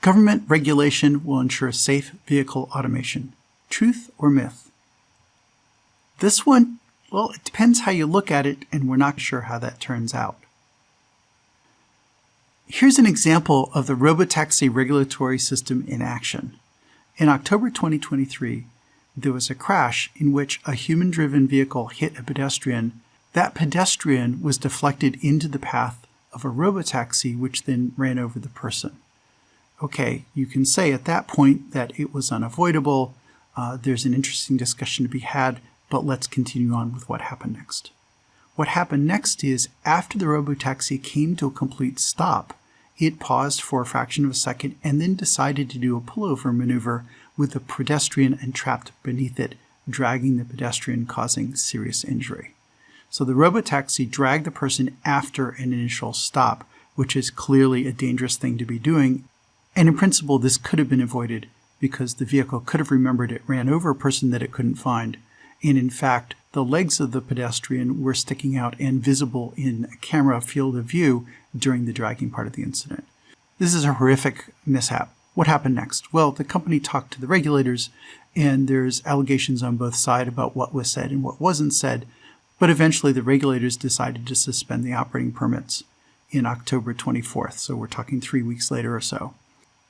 Government regulation will ensure safe vehicle automation. Truth or myth? This one, well, it depends how you look at it, and we're not sure how that turns out. Here's an example of the robotaxi regulatory system in action. In October 2023, there was a crash in which a human-driven vehicle hit a pedestrian. That pedestrian was deflected into the path of a robotaxi, which then ran over the person. Okay, you can say at that point that it was unavoidable. There's an interesting discussion to be had, but let's continue on with what happened next. What happened next is, after the robotaxi came to a complete stop, it paused for a fraction of a second and then decided to do a pullover maneuver with the pedestrian entrapped beneath it, dragging the pedestrian, causing serious injury. So the robotaxi dragged the person after an initial stop, which is clearly a dangerous thing to be doing. And in principle, this could have been avoided because the vehicle could have remembered it ran over a person that it couldn't find. And in fact, the legs of the pedestrian were sticking out and visible in a camera field of view during the dragging part of the incident. This is a horrific mishap. What happened next? Well, the company talked to the regulators, and there's allegations on both sides about what was said and what wasn't said. But eventually, the regulators decided to suspend the operating permits in October 24th. So we're talking 3 weeks later or so.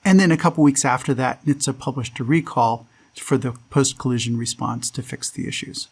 And then a couple weeks after that, NHTSA published a recall for the post-collision response to fix the issues.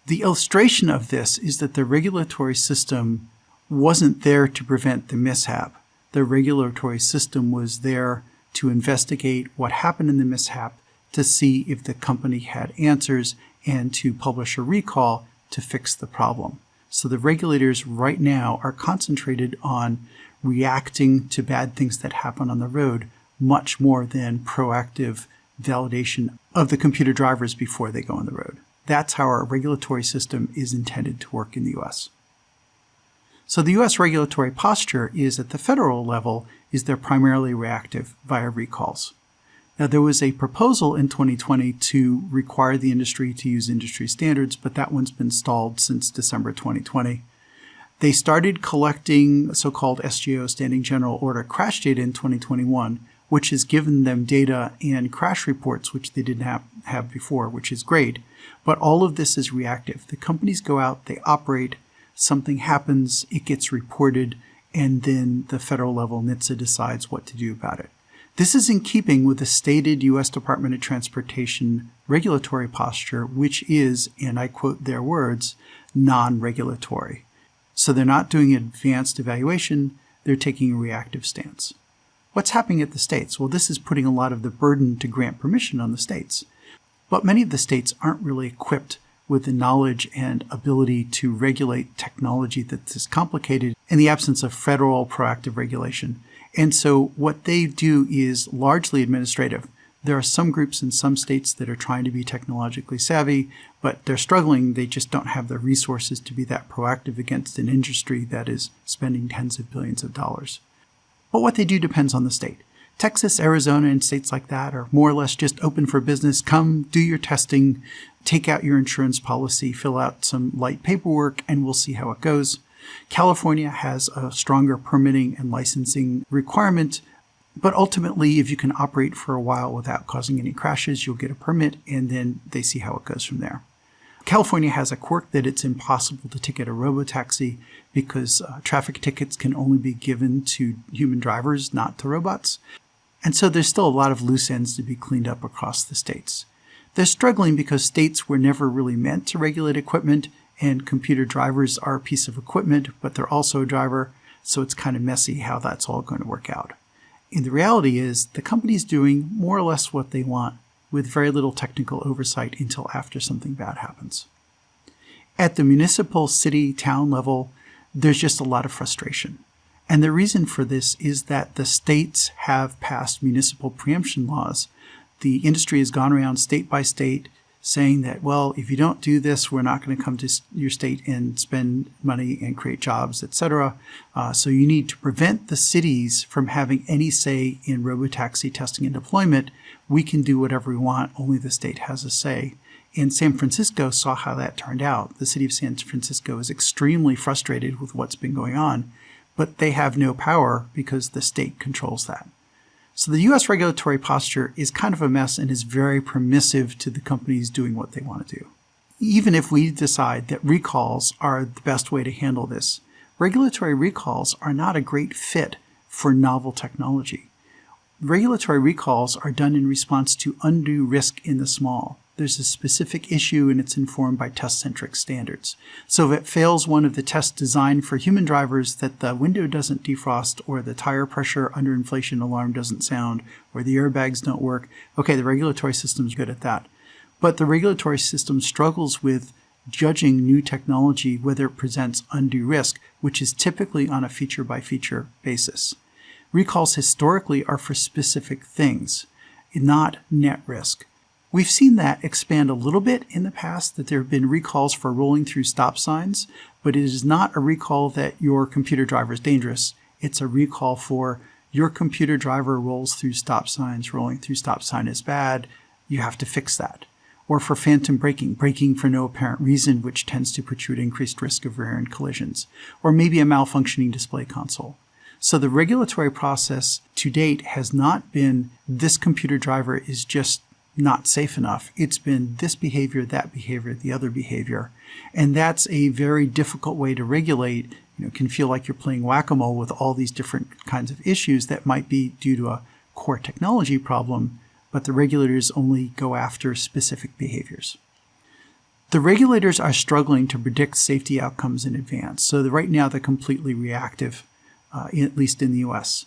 The illustration of this is that the regulatory system wasn't there to prevent the mishap. The regulatory system was there to investigate what happened in the mishap, to see if the company had answers, and to publish a recall to fix the problem. So the regulators right now are concentrated on reacting to bad things that happen on the road much more than proactive validation of the computer drivers before they go on the road. That's how our regulatory system is intended to work in the U.S. So the U.S. regulatory posture is at the federal level is they're primarily reactive via recalls. Now, there was a proposal in 2020 to require the industry to use industry standards, but that one's been stalled since December 2020. They started collecting so-called SGO, Standing General Order, crash data in 2021, which has given them data and crash reports, which they didn't have before, which is great. But all of this is reactive. The companies go out, they operate, something happens, it gets reported, and then the federal level NHTSA decides what to do about it. This is in keeping with the stated U.S. Department of Transportation regulatory posture, which is, and I quote their words, non-regulatory. So they're not doing advanced evaluation, they're taking a reactive stance. What's happening at the states? Well, this is putting a lot of the burden to grant permission on the states. But many of the states aren't really equipped with the knowledge and ability to regulate technology that's complicated in the absence of federal proactive regulation. And so what they do is largely administrative. There are some groups in some states that are trying to be technologically savvy, but they're struggling. They just don't have the resources to be that proactive against an industry that is spending tens of billions of dollars. But what they do depends on the state. Texas, Arizona, and states like that are more or less just open for business. Come, do your testing, take out your insurance policy, fill out some light paperwork, and we'll see how it goes. California has a stronger permitting and licensing requirement, but ultimately, if you can operate for a while without causing any crashes, you'll get a permit, and then they see how it goes from there. California has a quirk that it's impossible to ticket a robotaxi because traffic tickets can only be given to human drivers, not to robots. And so there's still a lot of loose ends to be cleaned up across the states. They're struggling because states were never really meant to regulate equipment, and computer drivers are a piece of equipment, but they're also a driver, so it's kind of messy how that's all going to work out. And the reality is the company's doing more or less what they want with very little technical oversight until after something bad happens. At the municipal, city, town level, there's just a lot of frustration. And the reason for this is that the states have passed municipal preemption laws. The industry has gone around state by state saying that, well, if you don't do this, we're not going to come to your state and spend money and create jobs, etc. So you need to prevent the cities from having any say in robotaxi testing and deployment. We can do whatever we want, only the state has a say. And San Francisco saw how that turned out. The city of San Francisco is extremely frustrated with what's been going on, but they have no power because the state controls that. So the U.S. regulatory posture is kind of a mess and is very permissive to the companies doing what they want to do. Even if we decide that recalls are the best way to handle this, regulatory recalls are not a great fit for novel technology. Regulatory recalls are done in response to undue risk in the small. There's a specific issue and it's informed by test-centric standards. So if it fails one of the tests designed for human drivers, that the window doesn't defrost or the tire pressure under inflation alarm doesn't sound or the airbags don't work, okay, the regulatory system's good at that. But the regulatory system struggles with judging new technology whether it presents undue risk, which is typically on a feature-by-feature basis. Recalls historically are for specific things, not net risk. We've seen that expand a little bit in the past, that there have been recalls for rolling through stop signs, but it is not a recall that your computer driver is dangerous. It's a recall for your computer driver rolls through stop signs, rolling through stop sign is bad, you have to fix that. Or for phantom braking, braking for no apparent reason, which tends to put you at increased risk of rear-end collisions. Or maybe a malfunctioning display console. So the regulatory process to date has not been this computer driver is just not safe enough. It's been this behavior, that behavior, the other behavior. And that's a very difficult way to regulate. It can feel like you're playing whack-a-mole with all these different kinds of issues that might be due to a core technology problem, but the regulators only go after specific behaviors. The regulators are struggling to predict safety outcomes in advance. So right now they're completely reactive, at least in the US.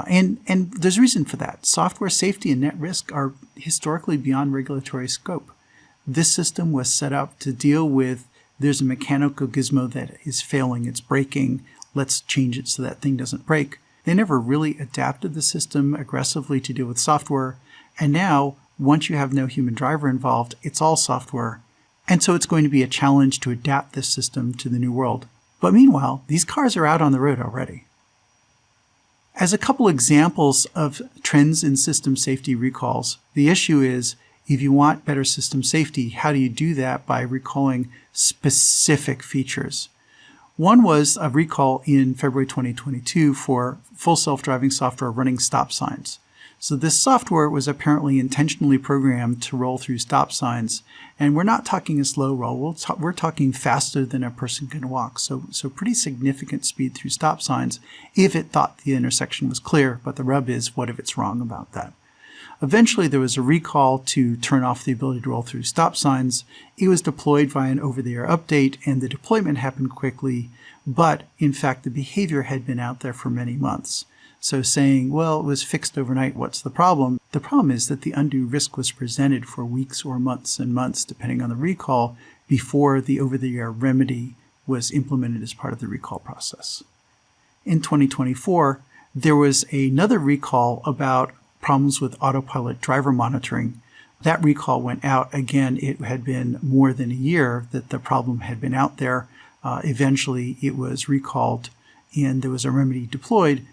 And there's reason for that. Software safety and net risk are historically beyond regulatory scope. This system was set up to deal with, there's a mechanical gizmo that is failing, it's breaking, let's change it so that thing doesn't break. They never really adapted the system aggressively to deal with software. And now, once you have no human driver involved, it's all software. And so it's going to be a challenge to adapt this system to the new world. But meanwhile, these cars are out on the road already. As a couple examples of trends in system safety recalls, the issue is, if you want better system safety, how do you do that? By recalling specific features. One was a recall in February 2022 for full self-driving software running stop signs. So this software was apparently intentionally programmed to roll through stop signs. And we're not talking a slow roll. We're talking faster than a person can walk. So pretty significant speed through stop signs if it thought the intersection was clear. But the rub is, what if it's wrong about that? Eventually, there was a recall to turn off the ability to roll through stop signs. It was deployed via an over-the-air update, and the deployment happened quickly. But in fact, the behavior had been out there for many months. So saying, well, it was fixed overnight, what's the problem? The problem is that the undue risk was presented for weeks or months and months, depending on the recall, before the over-the-air remedy was implemented as part of the recall process. In 2024, there was another recall about problems with autopilot driver monitoring. That recall went out. Again, it had been more than a year that the problem had been out there. Eventually, it was recalled and there was a remedy deployed.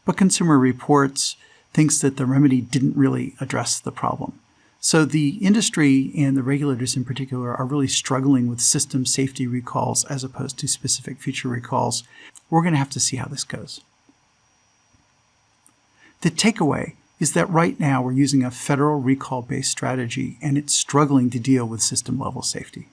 But Consumer Reports thinks that the remedy didn't really address the problem. So the industry and the regulators in particular are really struggling with system safety recalls as opposed to specific feature recalls. We're going to have to see how this goes. The takeaway is that right now we're using a federal recall-based strategy and it's struggling to deal with system-level safety.